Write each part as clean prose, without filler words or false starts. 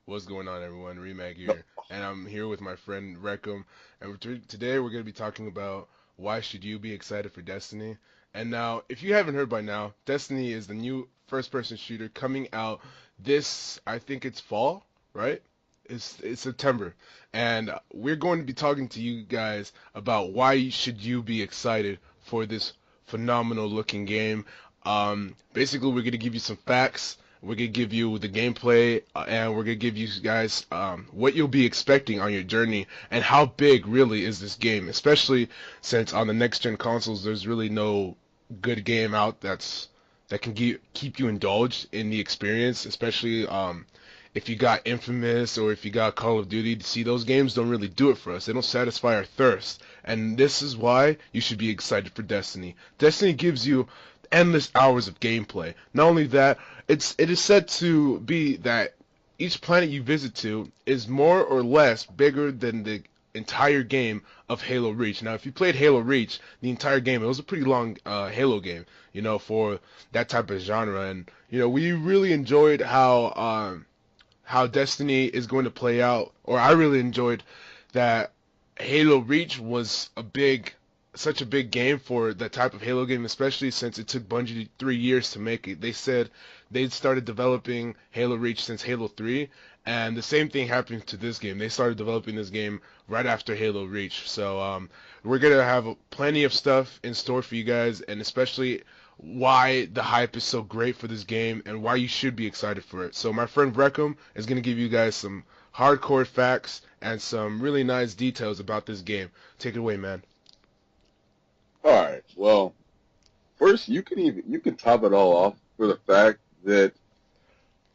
What's going on, everyone? Remag No, here, and I'm here with my friend Reckham, and today we're going to be talking about why should you be excited for Destiny. And now, if you haven't heard by now, Destiny is the new first-person shooter coming out this, I think it's fall, right? It's September, and we're going to be talking to you guys about why should you be excited for this phenomenal looking game. Basically, we're going to give you some facts. We're gonna give you the gameplay, and we're gonna give you guys what you'll be expecting on your journey, and how big really is this game, especially since on the next gen consoles there's really no good game out that can keep you indulged in the experience, especially if you got Infamous or if you got Call of Duty. See, those games don't really do it for us. They don't satisfy our thirst, and this is why you should be excited for Destiny. Destiny gives you endless hours of gameplay. Not only that, it is said to be that each planet you visit to is more or less bigger than the entire game of Halo Reach. Now, if you played Halo Reach, the entire game, it was a pretty long Halo game, for that type of genre. And we really enjoyed how Destiny is going to play out, or I really enjoyed that Halo Reach was such a big game for that type of Halo game, especially since it took Bungie 3 years to make it. They said they'd started developing Halo Reach since Halo 3, and the same thing happened to this game. They started developing this game right after Halo Reach. So we're gonna have plenty of stuff in store for you guys, and especially why the hype is so great for this game and why you should be excited for it. So my friend Breckham is gonna give you guys some hardcore facts and some really nice details about this game. Take it away, man. all right. Well, first you can top it all off for the fact that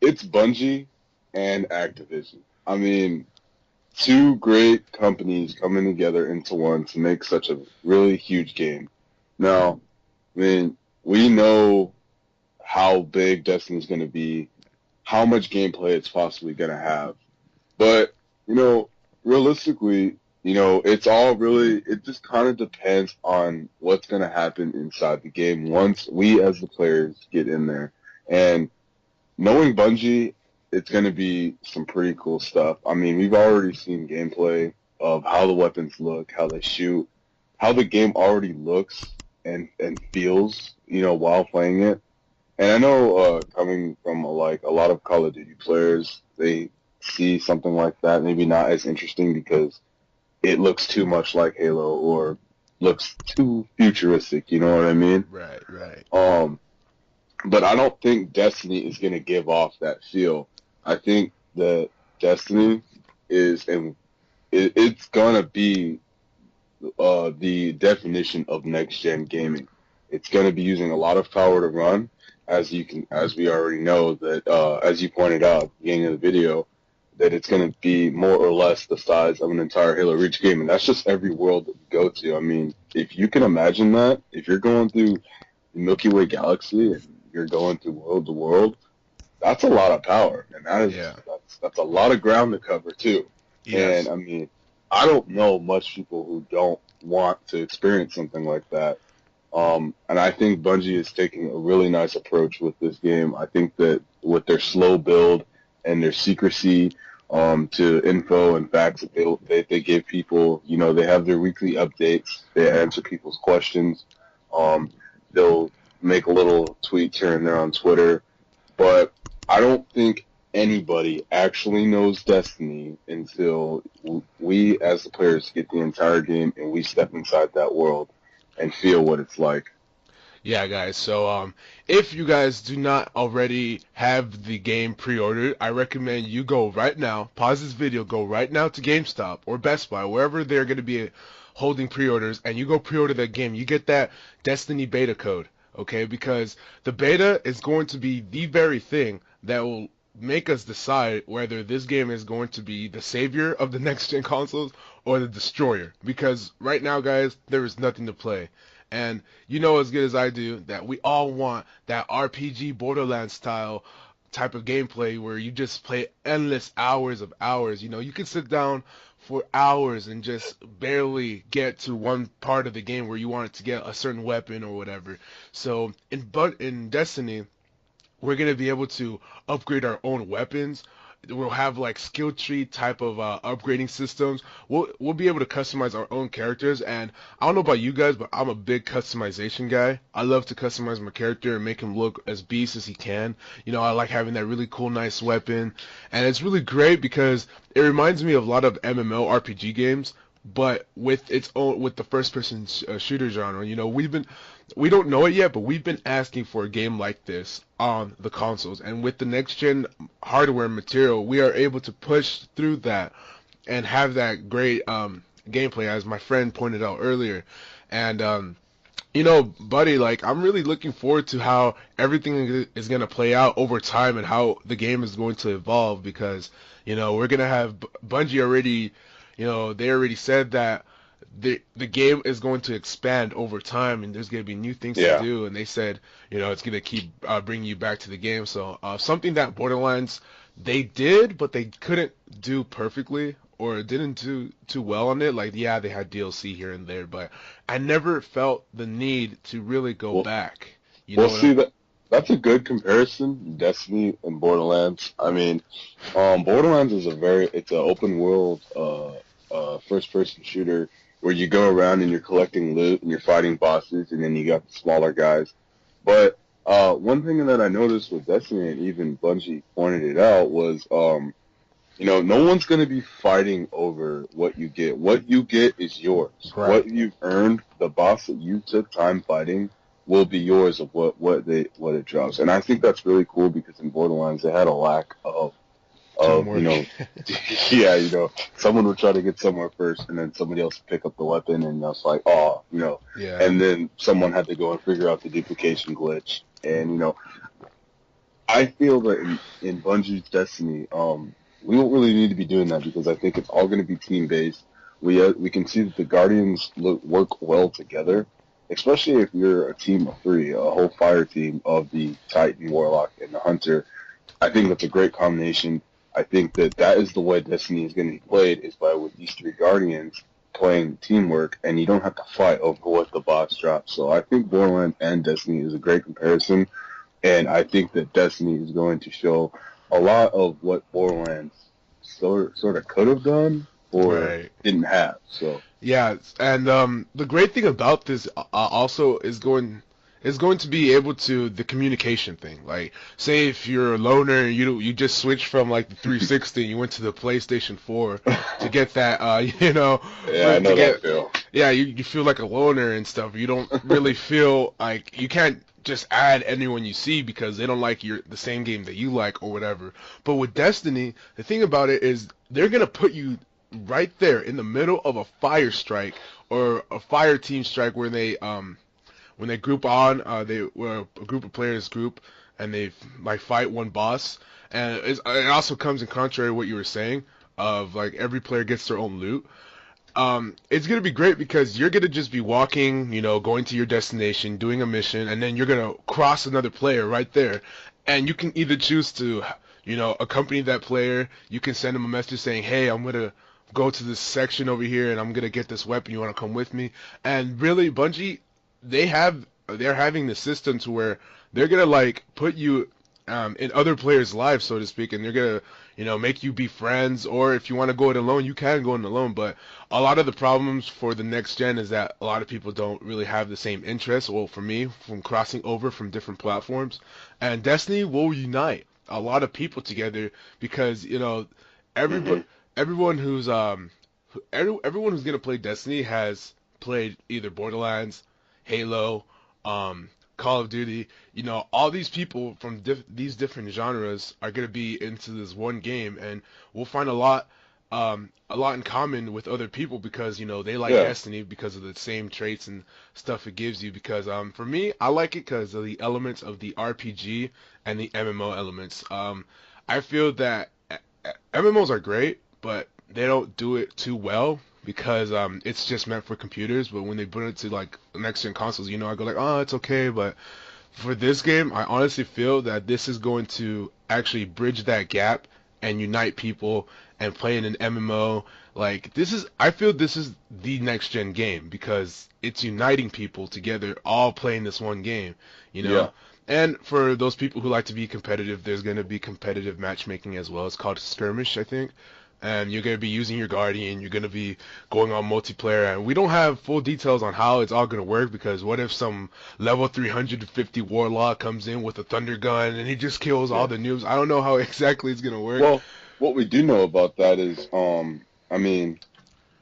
it's Bungie and Activision. I mean, two great companies coming together into one to make such a really huge game. Now, I mean, we know how big Destiny's going to be, how much gameplay it's possibly going to have. But, you know, realistically, it's all really, it just kind of depends on what's going to happen inside the game once we as the players get in there. And knowing Bungie, it's going to be some pretty cool stuff. I mean, we've already seen gameplay of how the weapons look, how they shoot, how the game already looks and feels, while playing it. And I know, coming from like a lot of Call of Duty players, they see something like that maybe not as interesting because it looks too much like Halo or looks too futuristic. You know what I mean? Right, right. Um, but I don't think Destiny is gonna give off that feel. I think that Destiny is, and it's gonna be the definition of next gen gaming. It's going to be using a lot of power to run, as we already know that, as you pointed out at the beginning of the video, that it's going to be more or less the size of an entire Halo Reach game, and that's just every world that you go to. I mean, if you can imagine that, if you're going through the Milky Way galaxy and you're going through world to world, that's a lot of power, and Yeah. that's a lot of ground to cover too. And Yes. I mean, I don't know much people who don't want to experience something like that. And I think Bungie is taking a really nice approach with this game. I think that with their slow build and their secrecy to info and facts that they give people, they have their weekly updates. They answer people's questions. Um, they'll make little tweets here and there on Twitter, but I don't think anybody actually knows Destiny until we, as the players, get the entire game and we step inside that world and feel what it's like. Yeah, guys. So, if you guys do not already have the game pre-ordered, I recommend you go right now, pause this video, go right now to GameStop or Best Buy, wherever they're going to be holding pre-orders, and you go pre-order that game. You get that Destiny beta code, okay? Because the beta is going to be the very thing that will make us decide whether this game is going to be the savior of the next gen consoles or the destroyer. Because right now, guys, there is nothing to play. And you know as good as I do that we all want that RPG borderlands style type of gameplay where you just play endless hours of hours. You can sit down for hours and just barely get to one part of the game where you want to get a certain weapon or whatever. So in Destiny, we're gonna be able to upgrade our own weapons. we'll have like skill tree type of upgrading systems. We'll be able to customize our own characters, and I don't know about you guys, but I'm a big customization guy. I love to customize my character and make him look as beast as he can. I like having that really cool, nice weapon, and it's really great because it reminds me of a lot of MMORPG games, but with its own with the first person shooter genre. We don't know it yet, but we've been asking for a game like this on the consoles. And with the next gen hardware and material, we are able to push through that and have that great gameplay, as my friend pointed out earlier. And buddy, like I'm really looking forward to how everything is going to play out over time and how the game is going to evolve because, we're going to have Bungie already, they already said that the game is going to expand over time and there's going to be new things to Yeah. do, and they said it's going to keep bringing you back to the game. So something that Borderlands they did but they couldn't do perfectly or didn't do too well on it. Like, yeah, they had DLC here and there, but I never felt the need to really go Well, back. You know well, what see that's a good comparison, Destiny and Borderlands. I mean, Borderlands is it's an open world, first person shooter where you go around and you're collecting loot and you're fighting bosses, and then you got the smaller guys. But one thing that I noticed with Destiny, and even Bungie pointed it out, was no one's going to be fighting over what you get. What you get is yours. Right. What you've earned, the boss that you took time fighting, will be yours of what it drops. And I think that's really cool because in Borderlands they had a lack of Teamwork. yeah, someone would try to get somewhere first, and then somebody else would pick up the weapon, and it's like, oh, Yeah. and then someone had to go and figure out the duplication glitch. And I feel that in Bungie's Destiny, we don't really need to be doing that because I think it's all going to be team based. We can see that the Guardians work well together, especially if you're a team of three, a whole fire team of the Titan, Warlock, and the Hunter. I think that's a great combination. I think that is the way Destiny is going to be played, is by with these three Guardians playing teamwork, and you don't have to fight over what the boss drops. So I think Borderlands and Destiny is a great comparison, and I think that Destiny is going to show a lot of what Borderlands sort of could have done or Right. didn't have. So Yeah, and the great thing about this also is going to be able to the communication thing. Like, say if you're a loner and you just switched from like the 360 and you went to the PlayStation 4 to get that yeah, I to know that get feel. yeah, you feel like a loner and stuff. You don't really feel like you can't just add anyone you see because they don't like the same game that you like or whatever. But with Destiny, the thing about it is they're gonna put you right there in the middle of a fire strike or a fire team strike where when they group on, they where a group of players group and they like fight one boss, and it also comes in contrary to what you were saying of like every player gets their own loot. It's gonna be great because you're gonna just be walking, going to your destination, doing a mission, and then you're gonna cross another player right there, and you can either choose to, accompany that player. You can send them a message saying, "Hey, I'm gonna go to this section over here, and I'm gonna get this weapon. You wanna come with me?" And really, Bungie, they're having the system to where they're gonna like put you in other players' lives, so to speak, and they're gonna make you be friends, or if you want to go it alone, you can go it alone. But a lot of the problems for the next gen is that a lot of people don't really have the same interests. Well, for me, from crossing over from different platforms, and Destiny will unite a lot of people together because Hmm. everybody, everyone who's everyone who's gonna play Destiny has played either Borderlands, Halo, Call of Duty. All these people from these different genres are gonna be into this one game, and we'll find a lot in common with other people because they like Yeah. Destiny because of the same traits and stuff it gives you. Because for me, I like it because of the elements of the RPG and the MMO elements. I feel that MMOs are great, but they don't do it too well because it's just meant for computers. But when they put it to like next gen consoles, I go like, oh, it's okay. But for this game, I honestly feel that this is going to actually bridge that gap and unite people and play in an MMO. Like I feel this is the next gen game because it's uniting people together, all playing this one game. You Yeah. know, And for those people who like to be competitive, there's going to be competitive matchmaking as well. It's called skirmish, I think. And you're going to be using your guardian. You're going to be going on multiplayer. And we don't have full details on how it's all going to work, because what if some level 350 warlock comes in with a thunder gun and he just kills all Yeah. the noobs? I don't know how exactly it's going to work. Well, what we do know about that is, I mean,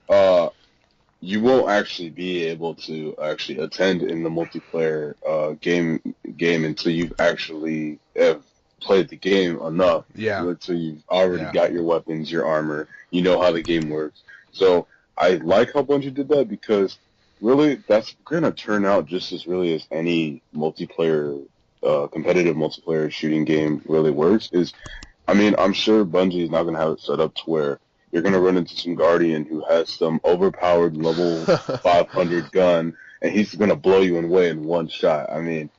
uh, you won't actually be able to actually attend in the multiplayer game until you've actually have played the game enough, Yeah, until you've already yeah. got your weapons, your armor, you know how the game works. So I like how Bungie did that, because really that's gonna turn out just as really as any multiplayer, competitive multiplayer shooting game really works. Is I mean, I'm sure Bungie is not going to have it set up to where you're going to run into some Guardian who has some overpowered level 500 gun, and he's going to blow you away in one shot. I mean,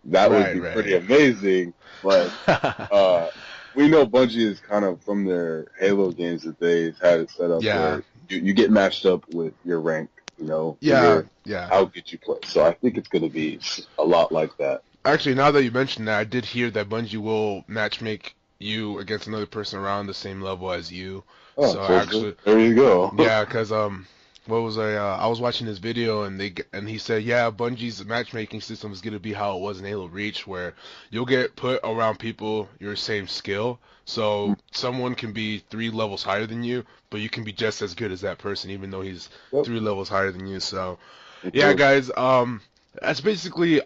that would Right, be pretty right. amazing, but uh, we know Bungie is kind of from their Halo games that they've had it set up Yeah, where you get matched up with your rank, yeah, figure yeah. how good you play. So I think it's going to be a lot like that. Actually, now that you mentioned that, I did hear that Bungie will matchmake you against another person around the same level as you. Oh, So so actually, there you go. yeah, cause what was I was watching this video, and he said, yeah, Bungie's matchmaking system is gonna be how it was in Halo Reach, where you'll get put around people your same skill. So someone can be 3 levels higher than you, but you can be just as good as that person, even though he's Yep, 3 levels higher than you. So it yeah, goes. guys, that's basically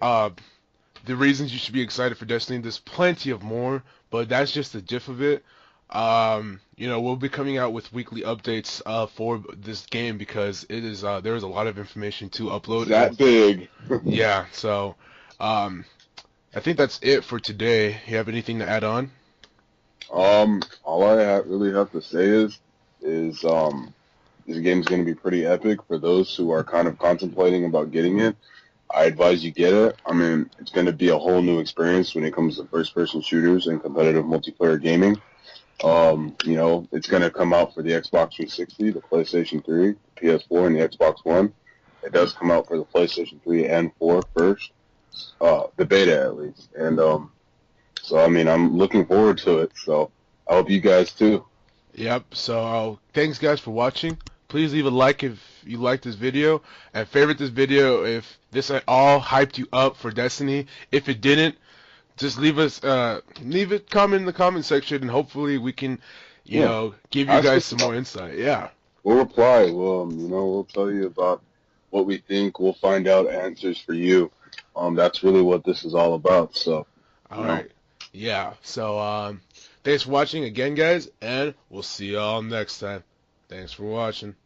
the reasons you should be excited for Destiny. There's plenty of more, but that's just the gist of it. We'll be coming out with weekly updates for this game, because it is there is a lot of information to It's upload, and that big. yeah, so um, I think that's it for today. You have anything to add on? All I really have to say is this game's going to be pretty epic for those who are kind of contemplating about getting it. I advise you get it. I mean, it's going to be a whole new experience when it comes to first-person shooters and competitive multiplayer gaming. It's going to come out for the Xbox 360, the PlayStation 3, the PS4, and the Xbox One. It does come out for the PlayStation 3 and 4 first, the beta at least. And so, I mean, I'm looking forward to it. So, I hope you guys too. Yep. So thanks guys for watching. Please leave a like if you liked this video, and favorite this video if this at all hyped you up for Destiny. If it didn't, just leave it comment in the comment section, and hopefully we can, Yeah, give you ask guys us some about more it. insight. Yeah. We'll reply. We'll tell you about what we think. We'll find out answers for you. That's really what this is all about. So, All you know. right. Yeah. So thanks for watching again, guys, and we'll see y'all next time. Thanks for watching.